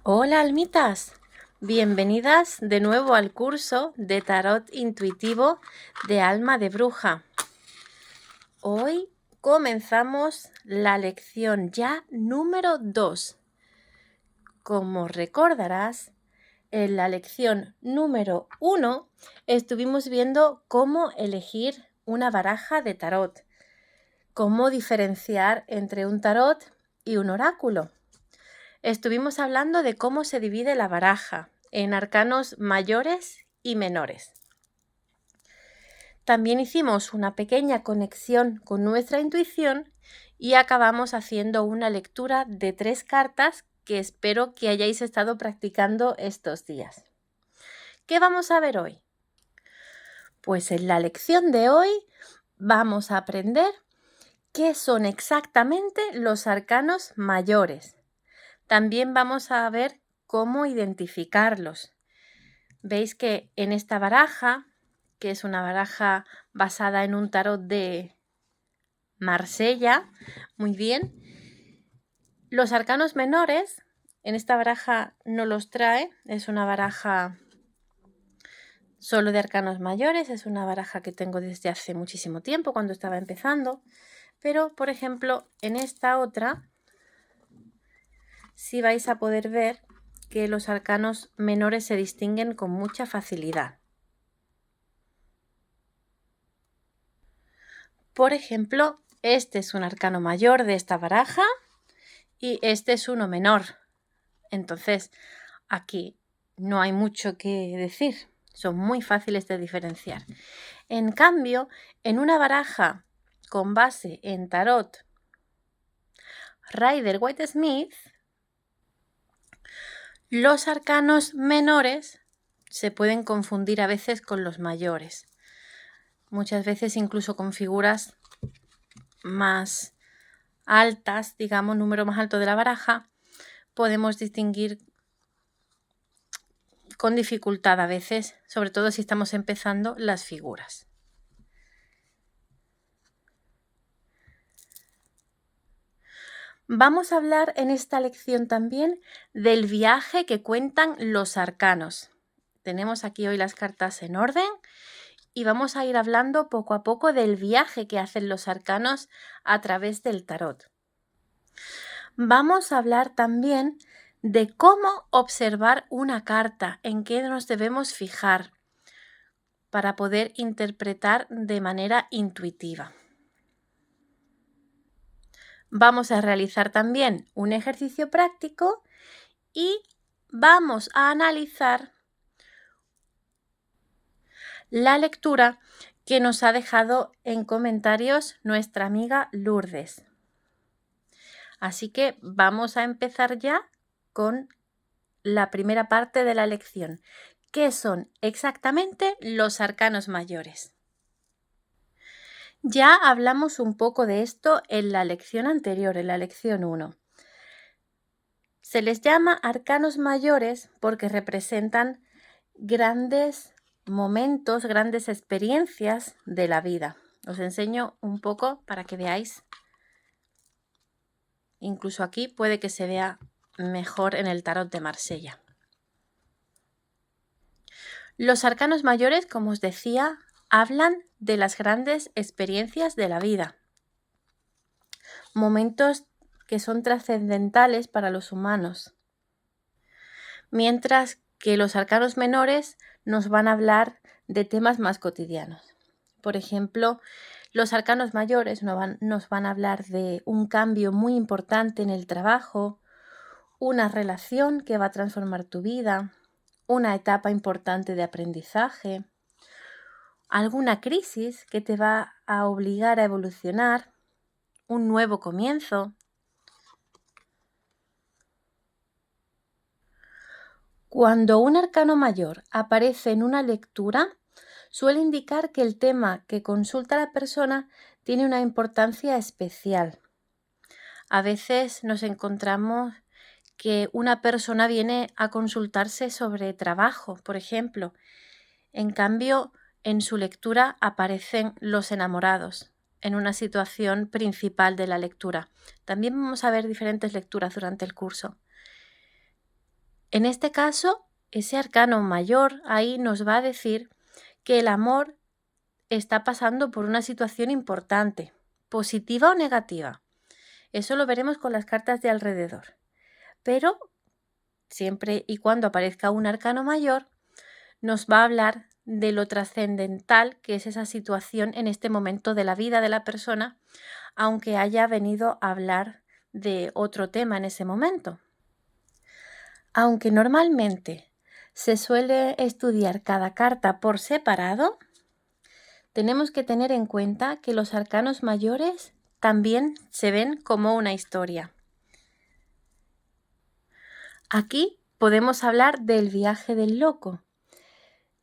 Hola almitas, bienvenidas de nuevo al curso de Tarot Intuitivo de Alma de Bruja. Hoy comenzamos la lección ya número 2. Como recordarás, en la lección número 1 estuvimos viendo cómo elegir una baraja de tarot, cómo diferenciar entre un tarot y un oráculo. Estuvimos hablando de cómo se divide la baraja en arcanos mayores y menores. También hicimos una pequeña conexión con nuestra intuición y acabamos haciendo una lectura de 3 cartas que espero que hayáis estado practicando estos días. ¿Qué vamos a ver hoy? Pues en la lección de hoy vamos a aprender qué son exactamente los arcanos mayores. También vamos a ver cómo identificarlos. Veis que en esta baraja, que es una baraja basada en un tarot de Marsella, muy bien, los arcanos menores, en esta baraja no los trae, es una baraja solo de arcanos mayores, es una baraja que tengo desde hace muchísimo tiempo, cuando estaba empezando, pero por ejemplo en esta otra sí vais a poder ver que los arcanos menores se distinguen con mucha facilidad. Por ejemplo, este es un arcano mayor de esta baraja y este es uno menor. Entonces, aquí no hay mucho que decir. Son muy fáciles de diferenciar. En cambio, en una baraja con base en tarot Rider-Waite-Smith, los arcanos menores se pueden confundir a veces con los mayores. Muchas veces incluso con figuras más altas, digamos, número más alto de la baraja, podemos distinguir con dificultad a veces, sobre todo si estamos empezando, las figuras. Vamos a hablar en esta lección también del viaje que cuentan los arcanos. Tenemos aquí hoy las cartas en orden y vamos a ir hablando poco a poco del viaje que hacen los arcanos a través del tarot. Vamos a hablar también de cómo observar una carta, en qué nos debemos fijar para poder interpretar de manera intuitiva. Vamos a realizar también un ejercicio práctico y vamos a analizar la lectura que nos ha dejado en comentarios nuestra amiga Lourdes. Así que vamos a empezar ya con la primera parte de la lección. ¿Qué son exactamente los arcanos mayores? Ya hablamos un poco de esto en la lección anterior, en la lección 1. Se les llama arcanos mayores porque representan grandes momentos, grandes experiencias de la vida. Os enseño un poco para que veáis. Incluso aquí puede que se vea mejor en el tarot de Marsella. Los arcanos mayores, como os decía, hablan de las grandes experiencias de la vida. Momentos que son trascendentales para los humanos. Mientras que los arcanos menores nos van a hablar de temas más cotidianos. Por ejemplo, los arcanos mayores nos van a hablar de un cambio muy importante en el trabajo, una relación que va a transformar tu vida, una etapa importante de aprendizaje, alguna crisis que te va a obligar a evolucionar, un nuevo comienzo. Cuando un arcano mayor aparece en una lectura, suele indicar que el tema que consulta la persona tiene una importancia especial. A veces nos encontramos que una persona viene a consultarse sobre trabajo, por ejemplo. En cambio, en su lectura aparecen los enamorados en una situación principal de la lectura. También vamos a ver diferentes lecturas durante el curso. En este caso, ese arcano mayor ahí nos va a decir que el amor está pasando por una situación importante, positiva o negativa. Eso lo veremos con las cartas de alrededor. Pero siempre y cuando aparezca un arcano mayor, nos va a hablar de lo trascendental que es esa situación en este momento de la vida de la persona, aunque haya venido a hablar de otro tema en ese momento. Aunque normalmente se suele estudiar cada carta por separado, tenemos que tener en cuenta que los arcanos mayores también se ven como una historia. Aquí podemos hablar del viaje del loco.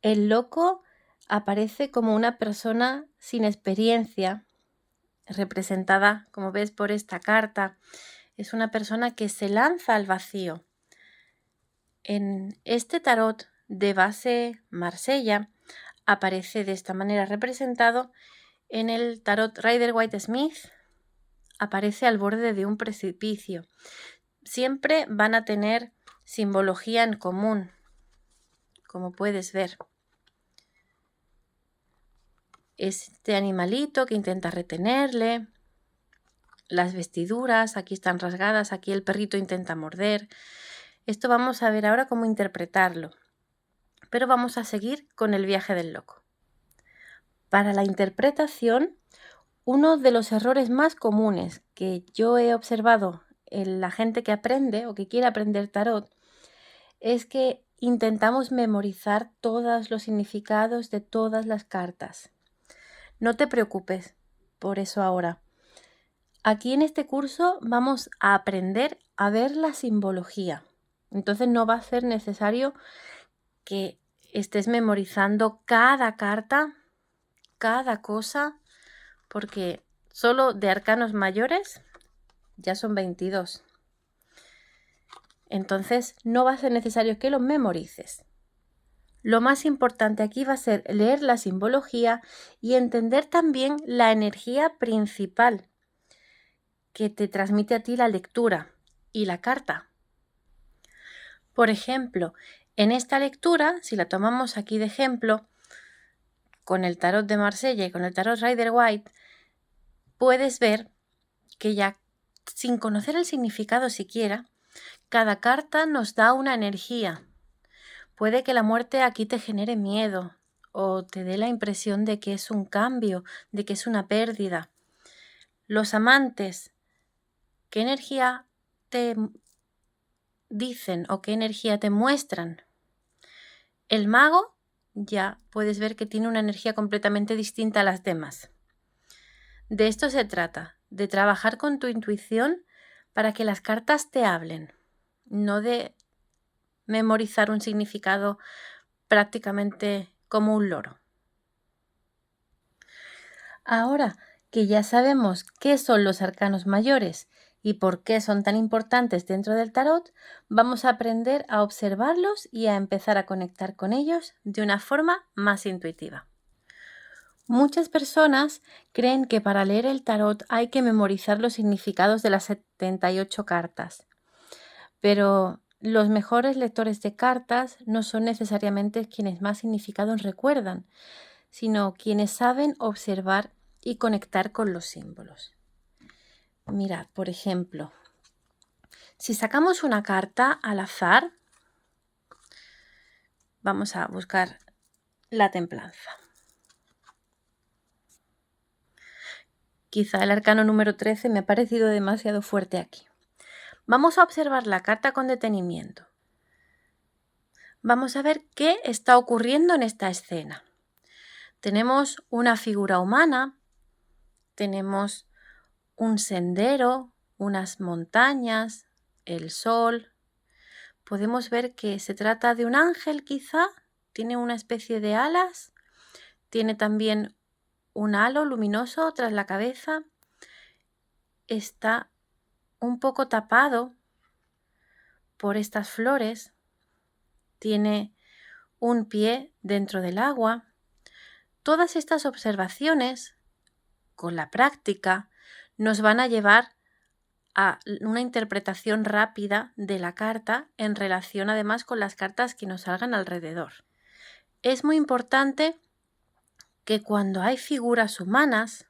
El loco aparece como una persona sin experiencia, representada, como ves por esta carta. Es una persona que se lanza al vacío. En este tarot de base Marsella aparece de esta manera representado. En el tarot Rider-Waite-Smith aparece al borde de un precipicio. Siempre van a tener simbología en común, como puedes ver. Este animalito que intenta retenerle, las vestiduras, aquí están rasgadas, aquí el perrito intenta morder. Esto vamos a ver ahora cómo interpretarlo, pero vamos a seguir con el viaje del loco. Para la interpretación, uno de los errores más comunes que yo he observado en la gente que aprende o que quiere aprender tarot es que intentamos memorizar todos los significados de todas las cartas. No te preocupes por eso ahora. Aquí en este curso vamos a aprender a ver la simbología. Entonces no va a ser necesario que estés memorizando cada carta, cada cosa, porque solo de arcanos mayores ya son 22. Entonces no va a ser necesario que los memorices. Lo más importante aquí va a ser leer la simbología y entender también la energía principal que te transmite a ti la lectura y la carta. Por ejemplo, en esta lectura, si la tomamos aquí de ejemplo, con el tarot de Marsella y con el tarot Rider-Waite, puedes ver que ya sin conocer el significado siquiera, cada carta nos da una energía. Puede que la muerte aquí te genere miedo o te dé la impresión de que es un cambio, de que es una pérdida. Los amantes, ¿qué energía te dicen o qué energía te muestran? El mago ya puedes ver que tiene una energía completamente distinta a las demás. De esto se trata, de trabajar con tu intuición para que las cartas te hablen, no de memorizar un significado prácticamente como un loro. Ahora que ya sabemos qué son los arcanos mayores y por qué son tan importantes dentro del tarot, vamos a aprender a observarlos y a empezar a conectar con ellos de una forma más intuitiva. Muchas personas creen que para leer el tarot hay que memorizar los significados de las 78 cartas, pero los mejores lectores de cartas no son necesariamente quienes más significados recuerdan, sino quienes saben observar y conectar con los símbolos. Mirad, por ejemplo, si sacamos una carta al azar, vamos a buscar la templanza. Quizá el arcano número 13 me ha parecido demasiado fuerte aquí. Vamos a observar la carta con detenimiento. Vamos a ver qué está ocurriendo en esta escena. Tenemos una figura humana, tenemos un sendero, unas montañas, el sol. Podemos ver que se trata de un ángel quizá, tiene una especie de alas, tiene también un halo luminoso tras la cabeza, está un poco tapado por estas flores, tiene un pie dentro del agua. Todas estas observaciones, con la práctica, nos van a llevar a una interpretación rápida de la carta en relación además con las cartas que nos salgan alrededor. Es muy importante que cuando hay figuras humanas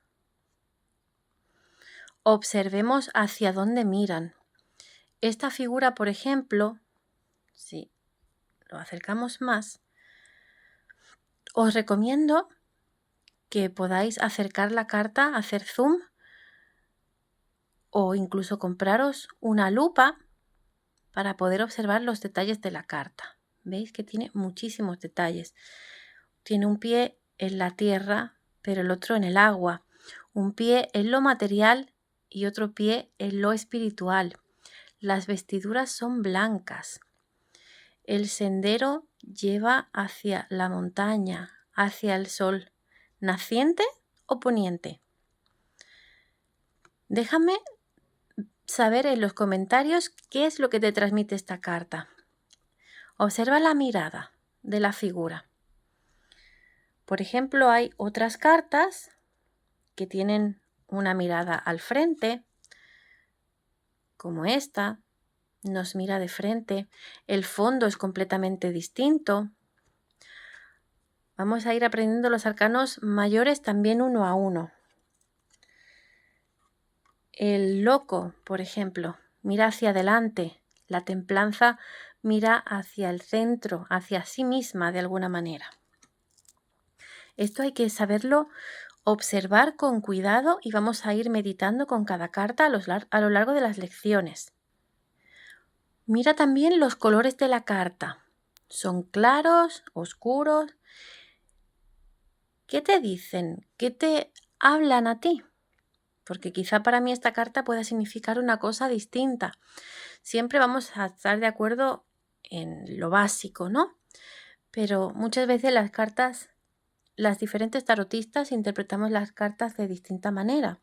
observemos hacia dónde miran. Esta figura, por ejemplo, si lo acercamos más, os recomiendo que podáis acercar la carta, hacer zoom o incluso compraros una lupa para poder observar los detalles de la carta. ¿Veis que tiene muchísimos detalles? Tiene un pie en la tierra, pero el otro en el agua. Un pie en lo material y otro pie en lo espiritual. Las vestiduras son blancas. El sendero lleva hacia la montaña, hacia el sol. ¿Naciente o poniente? Déjame saber en los comentarios qué es lo que te transmite esta carta. Observa la mirada de la figura. Por ejemplo, hay otras cartas que tienen una mirada al frente, como esta, nos mira de frente. El fondo es completamente distinto. Vamos a ir aprendiendo los arcanos mayores también uno a uno. El loco, por ejemplo, mira hacia adelante. La templanza mira hacia el centro, hacia sí misma de alguna manera. Esto hay que saberlo observar con cuidado y vamos a ir meditando con cada carta a lo largo de las lecciones. Mira también los colores de la carta. ¿Son claros, oscuros? ¿Qué te dicen? ¿Qué te hablan a ti? Porque quizá para mí esta carta pueda significar una cosa distinta. Siempre vamos a estar de acuerdo en lo básico, ¿no? Pero muchas veces las diferentes tarotistas interpretamos las cartas de distinta manera,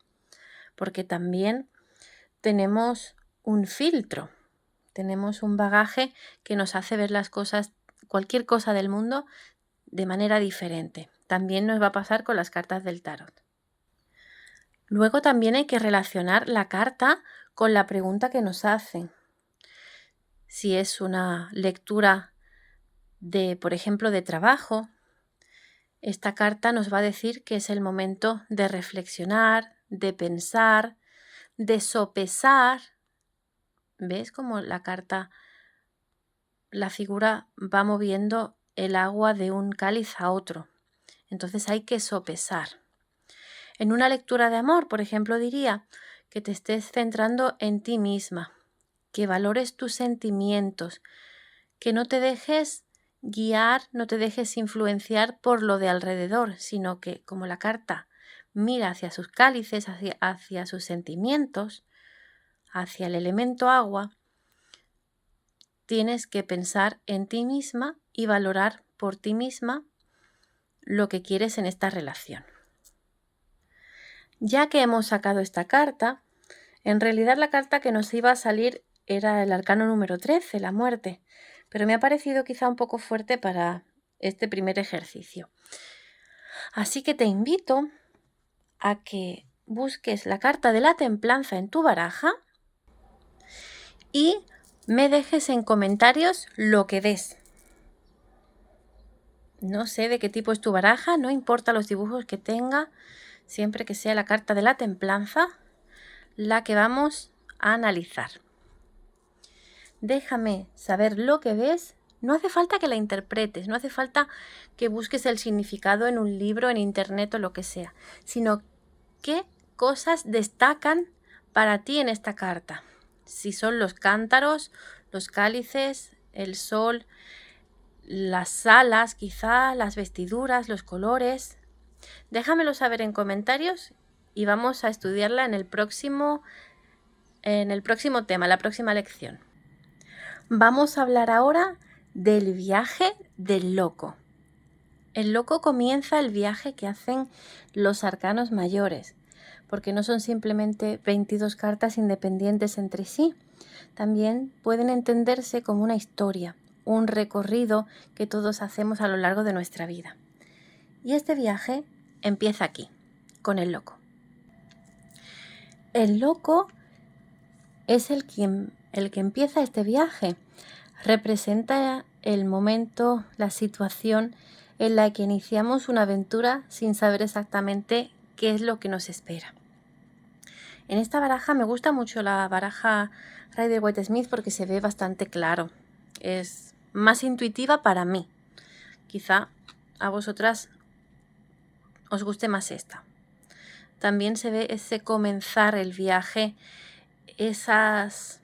porque también tenemos un filtro, tenemos un bagaje que nos hace ver las cosas, cualquier cosa del mundo, de manera diferente. También nos va a pasar con las cartas del tarot. Luego también hay que relacionar la carta con la pregunta que nos hacen. Si es una lectura de, por ejemplo, de trabajo, esta carta nos va a decir que es el momento de reflexionar, de pensar, de sopesar. ¿Ves cómo la carta, la figura va moviendo el agua de un cáliz a otro? Entonces hay que sopesar. En una lectura de amor, por ejemplo, diría que te estés centrando en ti misma, que valores tus sentimientos, que no te dejes guiar, no te dejes influenciar por lo de alrededor, sino que como la carta mira hacia sus cálices, hacia sus sentimientos, hacia el elemento agua, tienes que pensar en ti misma y valorar por ti misma lo que quieres en esta relación. Ya que hemos sacado esta carta, en realidad la carta que nos iba a salir era el arcano número 13, la muerte, pero me ha parecido quizá un poco fuerte para este primer ejercicio. Así que te invito a que busques la carta de la templanza en tu baraja y me dejes en comentarios lo que ves. No sé de qué tipo es tu baraja, no importa los dibujos que tenga, siempre que sea la carta de la templanza la que vamos a analizar. Déjame saber lo que ves. No hace falta que la interpretes, no hace falta que busques el significado en un libro, en internet o lo que sea, sino qué cosas destacan para ti en esta carta. Si son los cántaros, los cálices, el sol, las alas, quizá, las vestiduras, los colores. Déjamelo saber en comentarios y vamos a estudiarla en el próximo tema, la próxima lección. Vamos a hablar ahora del viaje del loco. El loco comienza el viaje que hacen los arcanos mayores, porque no son simplemente 22 cartas independientes entre sí. También pueden entenderse como una historia, un recorrido que todos hacemos a lo largo de nuestra vida. Y este viaje empieza aquí, con el loco. El loco es el que empieza este viaje. Representa el momento, la situación en la que iniciamos una aventura sin saber exactamente qué es lo que nos espera. En esta baraja me gusta mucho la baraja Rider-Waite-Smith porque se ve bastante claro. Es más intuitiva para mí. Quizá a vosotras os guste más esta. También se ve ese comenzar el viaje, esas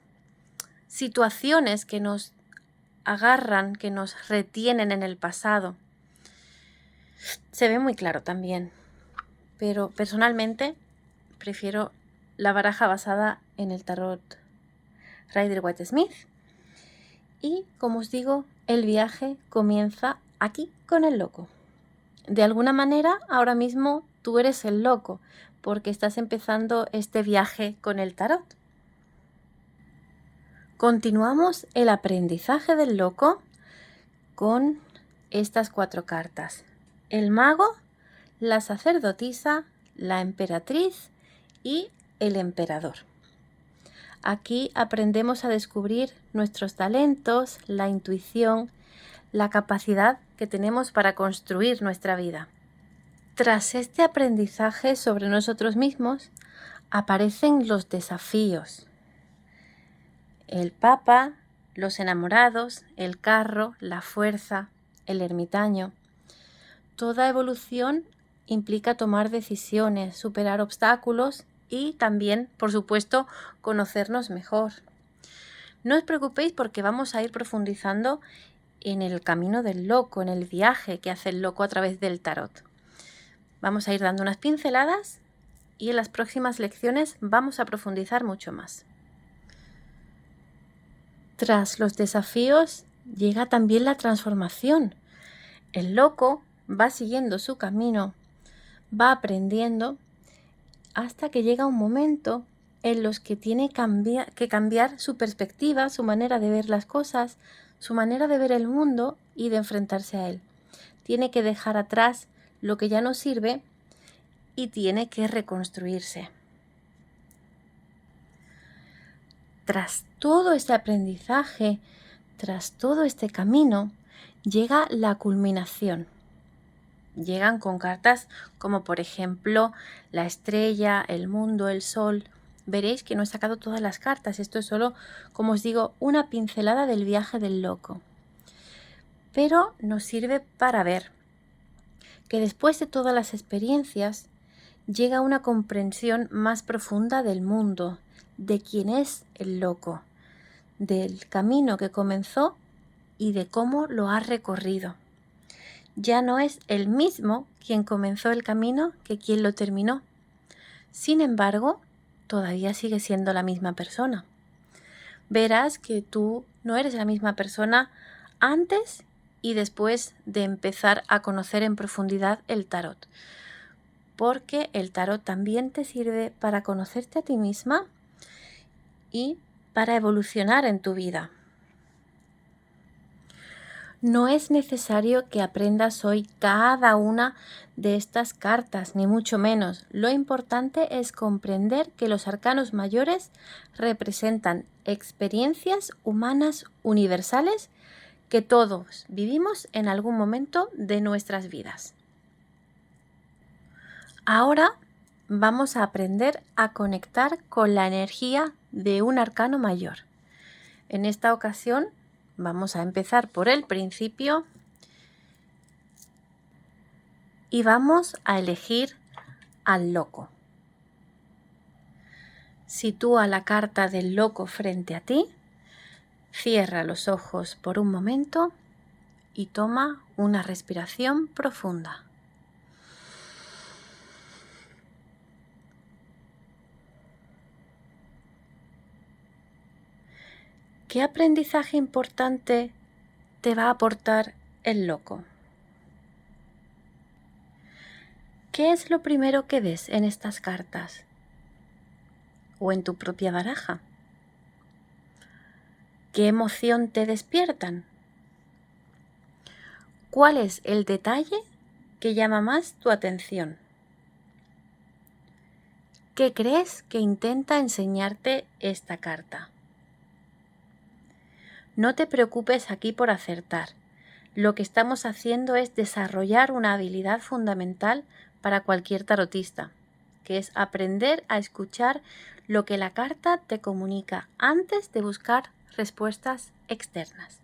situaciones que nos agarran, que nos retienen en el pasado. Se ve muy claro también, pero personalmente prefiero la baraja basada en el tarot Rider-Waite-Smith. Y, como os digo, el viaje comienza aquí con el loco. De alguna manera, ahora mismo tú eres el loco, porque estás empezando este viaje con el tarot. Continuamos el aprendizaje del loco con estas 4 cartas. El mago, la sacerdotisa, la emperatriz y el emperador. Aquí aprendemos a descubrir nuestros talentos, la intuición, la capacidad que tenemos para construir nuestra vida. Tras este aprendizaje sobre nosotros mismos, aparecen los desafíos. El Papa, los enamorados, el carro, la fuerza, el ermitaño. Toda evolución implica tomar decisiones, superar obstáculos y también, por supuesto, conocernos mejor. No os preocupéis porque vamos a ir profundizando en el camino del loco, en el viaje que hace el loco a través del tarot. Vamos a ir dando unas pinceladas y en las próximas lecciones vamos a profundizar mucho más. Tras los desafíos llega también la transformación. El loco va siguiendo su camino, va aprendiendo hasta que llega un momento en los que tiene que cambiar su perspectiva, su manera de ver las cosas, su manera de ver el mundo y de enfrentarse a él. Tiene que dejar atrás lo que ya no sirve y tiene que reconstruirse. Tras todo este aprendizaje, tras todo este camino, llega la culminación. Llegan con cartas como por ejemplo la estrella, el mundo, el sol. Veréis que no he sacado todas las cartas. Esto es solo, como os digo, una pincelada del viaje del loco. Pero nos sirve para ver que después de todas las experiencias llega una comprensión más profunda del mundo, de quién es el loco, del camino que comenzó y de cómo lo ha recorrido. Ya no es el mismo quien comenzó el camino que quien lo terminó. Sin embargo, todavía sigue siendo la misma persona. Verás que tú no eres la misma persona antes y después de empezar a conocer en profundidad el tarot. Porque el tarot también te sirve para conocerte a ti misma y para evolucionar en tu vida. No es necesario que aprendas hoy cada una de estas cartas, ni mucho menos. Lo importante es comprender que los arcanos mayores representan experiencias humanas universales que todos vivimos en algún momento de nuestras vidas. Ahora vamos a aprender a conectar con la energía de un arcano mayor. En esta ocasión vamos a empezar por el principio y vamos a elegir al loco. Sitúa la carta del loco frente a ti, cierra los ojos por un momento y toma una respiración profunda. ¿Qué aprendizaje importante te va a aportar el loco? ¿Qué es lo primero que ves en estas cartas? ¿O en tu propia baraja? ¿Qué emoción te despiertan? ¿Cuál es el detalle que llama más tu atención? ¿Qué crees que intenta enseñarte esta carta? No te preocupes aquí por acertar. Lo que estamos haciendo es desarrollar una habilidad fundamental para cualquier tarotista, que es aprender a escuchar lo que la carta te comunica antes de buscar respuestas externas.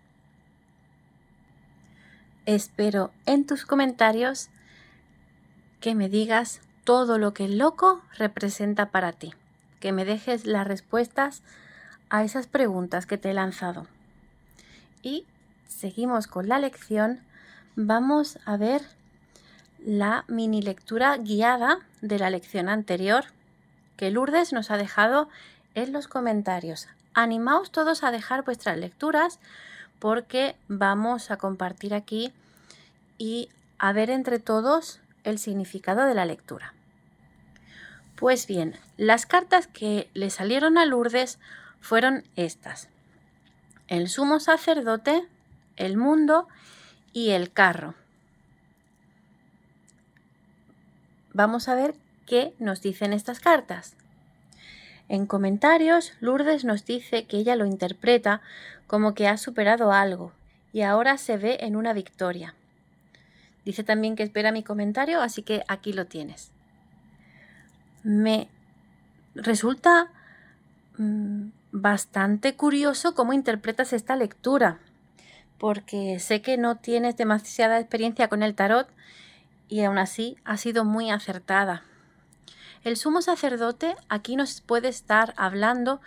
Espero en tus comentarios que me digas todo lo que el loco representa para ti, que me dejes las respuestas a esas preguntas que te he lanzado. Y seguimos con la lección. Vamos a ver la mini lectura guiada de la lección anterior que Lourdes nos ha dejado en los comentarios. Animaos todos a dejar vuestras lecturas porque vamos a compartir aquí y a ver entre todos el significado de la lectura. Pues bien, las cartas que le salieron a Lourdes fueron estas: el sumo sacerdote, el mundo y el carro. Vamos a ver qué nos dicen estas cartas. En comentarios, Lourdes nos dice que ella lo interpreta como que ha superado algo y ahora se ve en una victoria. Dice también que espera mi comentario, así que aquí lo tienes. Me resulta bastante curioso cómo interpretas esta lectura, porque sé que no tienes demasiada experiencia con el tarot y aún así ha sido muy acertada. El sumo sacerdote aquí nos puede estar hablando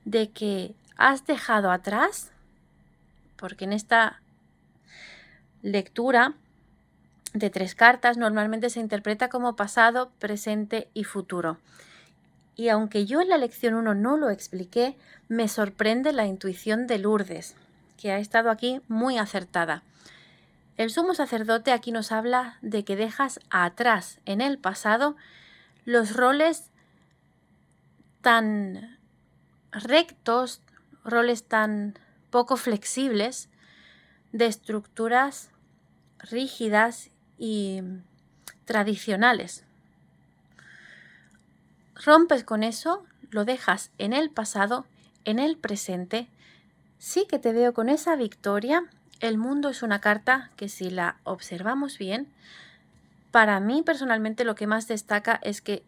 de que has dejado atrás, porque en esta lectura de 3 cartas normalmente se interpreta como pasado, presente y futuro. Y aunque yo en la lección 1 no lo expliqué, me sorprende la intuición de Lourdes, que ha estado aquí muy acertada. El sumo sacerdote aquí nos habla de que dejas atrás en el pasado los roles tan rectos, roles tan poco flexibles de estructuras rígidas y tradicionales. Rompes con eso, lo dejas en el pasado, en el presente. Sí que te veo con esa victoria. El mundo es una carta que, si la observamos bien, para mí personalmente lo que más destaca es que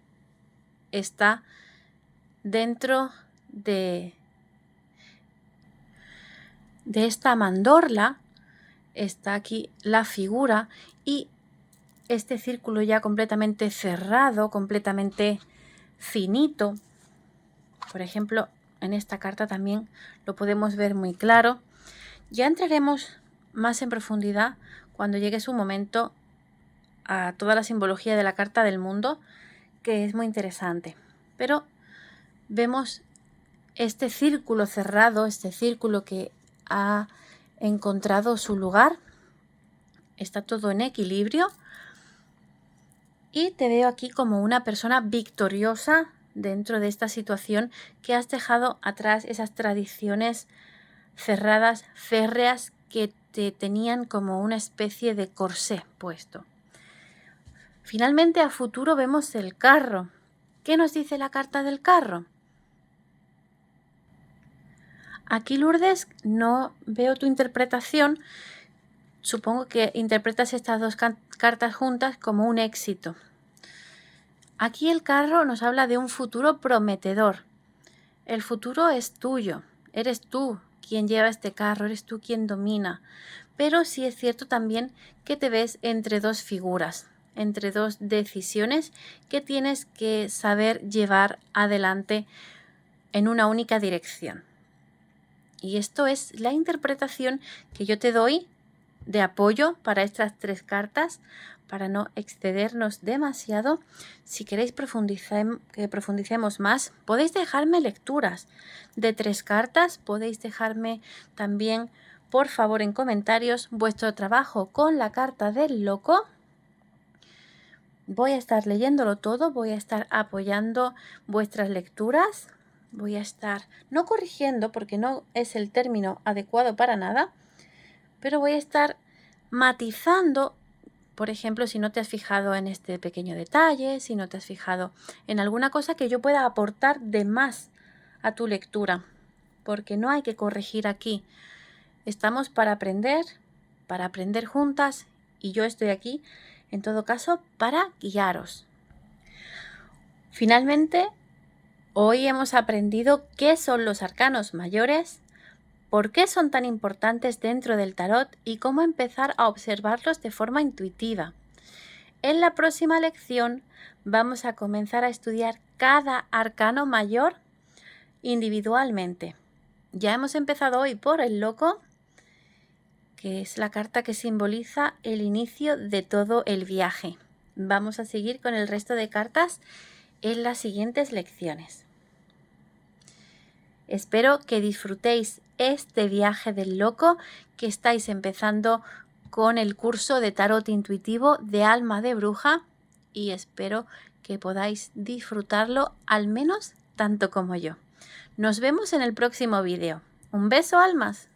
está dentro de esta mandorla. Está aquí la figura y este círculo ya completamente cerrado, completamente finito. Por ejemplo, en esta carta también lo podemos ver muy claro. Ya entraremos más en profundidad cuando llegue su momento a toda la simbología de la carta del mundo, que es muy interesante. Pero vemos este círculo cerrado, este círculo que ha encontrado su lugar. Está todo en equilibrio. Y te veo aquí como una persona victoriosa dentro de esta situación, que has dejado atrás esas tradiciones cerradas, férreas, que te tenían como una especie de corsé puesto. Finalmente, a futuro vemos el carro. ¿Qué nos dice la carta del carro? Aquí, Lourdes, no veo tu interpretación. Supongo que interpretas estas 2 cartas juntas como un éxito. Aquí el carro nos habla de un futuro prometedor. El futuro es tuyo. Eres tú quien lleva este carro, eres tú quien domina. Pero sí es cierto también que te ves entre 2 figuras, entre 2 decisiones que tienes que saber llevar adelante en una única dirección. Y esto es la interpretación que yo te doy de apoyo para estas 3 cartas, para no excedernos demasiado. Si queréis que profundicemos más, podéis dejarme lecturas de 3 cartas, podéis dejarme también, por favor, en comentarios vuestro trabajo con la carta del loco. Voy a estar leyéndolo todo, voy a estar apoyando vuestras lecturas. Voy a estar, no corrigiendo porque no es el término adecuado para nada, pero voy a estar matizando Por ejemplo, si no te has fijado en este pequeño detalle, si no te has fijado en alguna cosa que yo pueda aportar de más a tu lectura, porque no hay que corregir aquí. Estamos para aprender juntas, y yo estoy aquí, en todo caso, para guiaros. Finalmente, hoy hemos aprendido qué son los arcanos mayores, por qué son tan importantes dentro del tarot y cómo empezar a observarlos de forma intuitiva. En la próxima lección vamos a comenzar a estudiar cada arcano mayor individualmente. Ya hemos empezado hoy por el loco, que es la carta que simboliza el inicio de todo el viaje. Vamos a seguir con el resto de cartas en las siguientes lecciones. Espero que disfrutéis este viaje del loco, que estáis empezando con el curso de tarot intuitivo de Alma de Bruja, y espero que podáis disfrutarlo al menos tanto como yo. Nos vemos en el próximo vídeo. Un beso, almas.